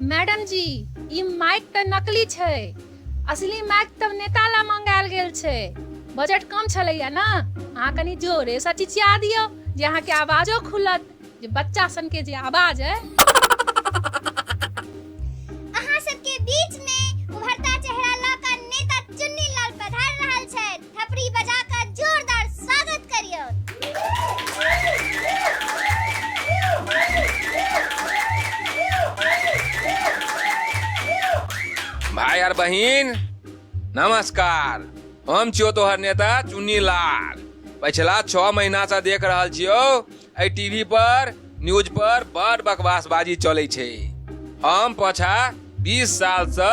Madam जी ई mic त नकली छै, असली माइक त नेता ला मंगायल गेल छै। बजट कम छलैया ना, अहाँ कनी जोरे से चिचिया दियो जे अहाँ के आवाजो खुलत, जे बच्चा सन के जे आवाज है। अहाँ सबके बीच में उभरता चेहरा लका नेता चुन्नी लाल पधार रहल छै। थपड़ी बजा कर जोरदार स्वागत करियो। भाई और बहन नमस्कार, हम छियो तोहर नेता चुन्नी लाल। पिछला 6 महीना से देख रहल छियो ए टीवी पर न्यूज पर बड़ बकवासबाजी चले छे। हम पाछा 20 साल से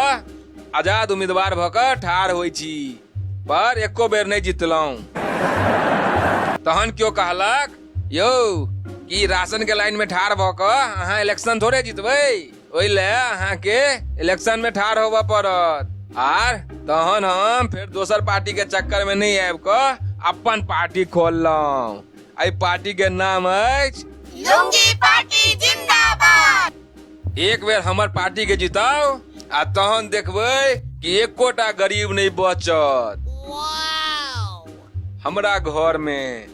आजाद उम्मीदवार भकर ठार होई छी, पर एको बेर नहीं जीतलौं। तहन क्यों कहलक यो कि राशन के लाइन में ठार भकर अहाँ इलेक्शन थोड़े जीतबै, ओइ ले अहाँ के इलेक्शन में ठार होबा पड़त। आर तहन हम फिर दोसर पार्टी के चक्कर में नहीं आबि क अपन पार्टी खोललौं। एहि पार्टी के नाम अछि लुंगी पार्टी जिंदाबाद। एक बेर हमर पार्टी के जिताओ आ तहन देखबै कि एकोटा गरीब नहीं बचत हमरा घर में।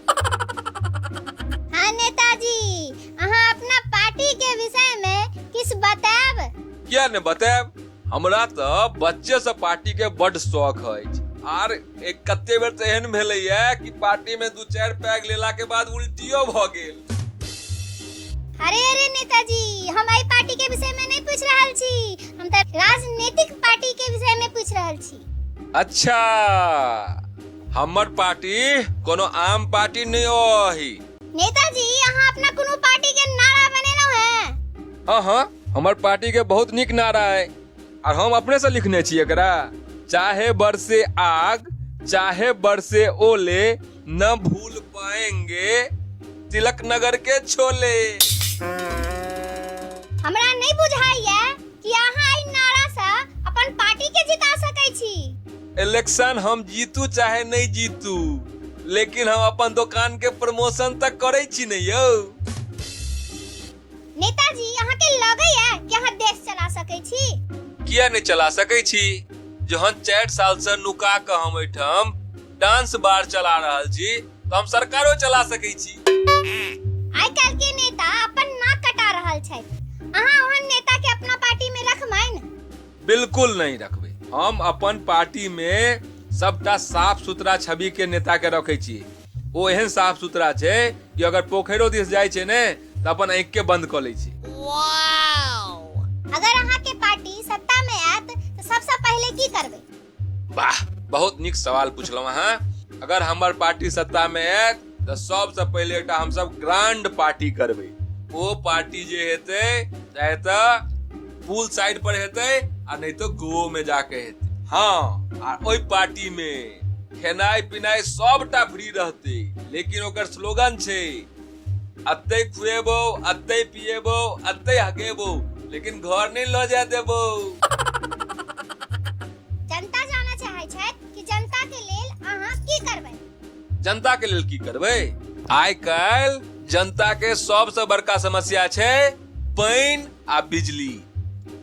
हाँ नेताजी, अहाँ अपना पार्टी के विषय में किस बताब? क्या ने बताब, हमरा तो बच्चे से पार्टी के बड़ शौक है। आर एक कते बेर तो एहन भेलैया कि पार्टी में 2-4 पैग लेला के बाद उल्टियो भ गेल। अरे नेताजी, हम आई पार्टी के विषय में नहीं पूछ रहल छी, हम तो राजनीतिक पार्टी के विषय में पूछ रहल छी। अच्छा, हमर पार्टी कोनो आम पार्टी नहीं ओही। नेताजी, अहाँ अपना कोनो पार्टी के नारा बनेलो है? हाँ, हमर पार्टी के बहुत निक नारा है और हम अपने से लिखने छी एकरा। चाहे बरसे आग चाहे बरसे ओले, न भूल पाएंगे तिलक नगर के छोले। हमरा नहीं बुझाइया कि अहाँ ई नारा से अपन पार्टी के जिता सकै छी। इलेक्शन हम जीतू चाहे नहीं जीतू, लेकिन हम अपन दुकान के प्रमोशन तक करे छी नहीं यौ। नेताजी, अहाँ के लगैया कि अहाँ देश चला सकै छी? किया नहीं चला सकै छी, जहन 4 साल से नुका के हम एठम डांस बार चला रहल छी, तो हम सरकारो चला सकै छी। आइ काल के नेता अपन नाक कटा रहल छै, अहाँ ओहन नेता के अपना पार्टी में रखबै? बिल्कुल नहीं रखबै। हम अपन पार्टी में सबटा साफ सुथरा छवि के नेता के रखे छी। ओ एहन साफ सुथरा छै कि अगर पोखरो दिस जाय छै ने त अपन आँख के बंद क लै छै। अगर अहाँ के पार्टी सत्ता में आयत तो सबसे पहले की करबै? वाह, बहुत निक सवाल पूछलौ अहाँ। अगर हमर पार्टी सत्ता में आयत तो सबसे पहले एकटा हम सब ग्रांड पार्टी करबै। वो पार्टी जे हेतै चाहे तो पूल साइड पर हेतै आ नहीं तो गोवा में जाके हेतै। हाँ, और ओई पार्टी में खेनाई पिनाई सबटा फ्री रहते, लेकिन ओकर स्लोगन छै अत्ते खुएबो अत्ते पिएबो अत्ते हगेबो, लेकिन घर नहीं ल जा देबो। जनता जाना चाहे छै कि जनता के लेल अहाँ की करबै? जनता के लेल की करबै? आइ काल जनता के सबसे बड़का समस्या छै पानी आ बिजली।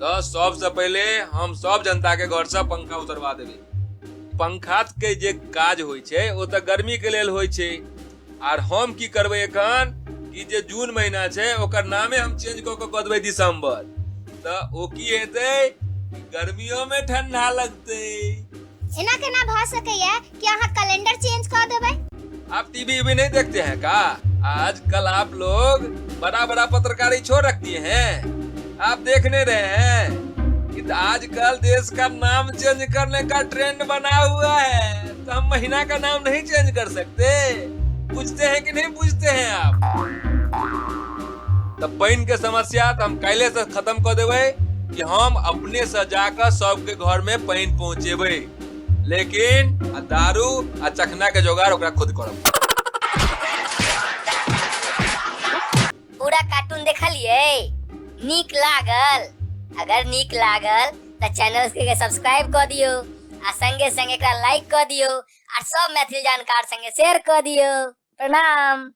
तो सबसे पहले हम सब जनता के घर से पंखा उतरवा देबै। पंखा के जे काज होय छै ओ तो गर्मी के लेल होय छै, और हम की करबै एखन कि जे जून महीना छै ओकर नामे हम चेंज क देबै दिसंबर। तो ओ की हेतै, गर्मियों में ठंडा लगतै। एना केना भ सकैया कि अहाँ कैलेंडर चेंज कर देबै? आप टीवी भी नहीं देखते हैं का? आजकल आप लोग बड़ा बड़ा पत्रकारी छोड़ रखती हैं। आप देखने रहे हैं कि आजकल देश का नाम चेंज करने का ट्रेंड बना हुआ है, तो हम महीना का नाम नहीं चेंज कर सकते? पूछते हैं कि नहीं पूछते हैं आप? तब पानी के समस्या तो हम कैले से खत्म कर देवे कि हम अपने से जाकर सबके घर में पानी पहुँचेबे, लेकिन दारू आ चखना के जोगाड़ ओकरा खुद करब। पूरा कार्टून देखलिए? नीक लागल? अगर नीक लागल तो चैनल के सब्सक्राइब कर दियो, आ संगे संगे एकरा लाइक कर दियो, और सब मैथिली जानकार संगे शेयर कर दियो। प्रणाम।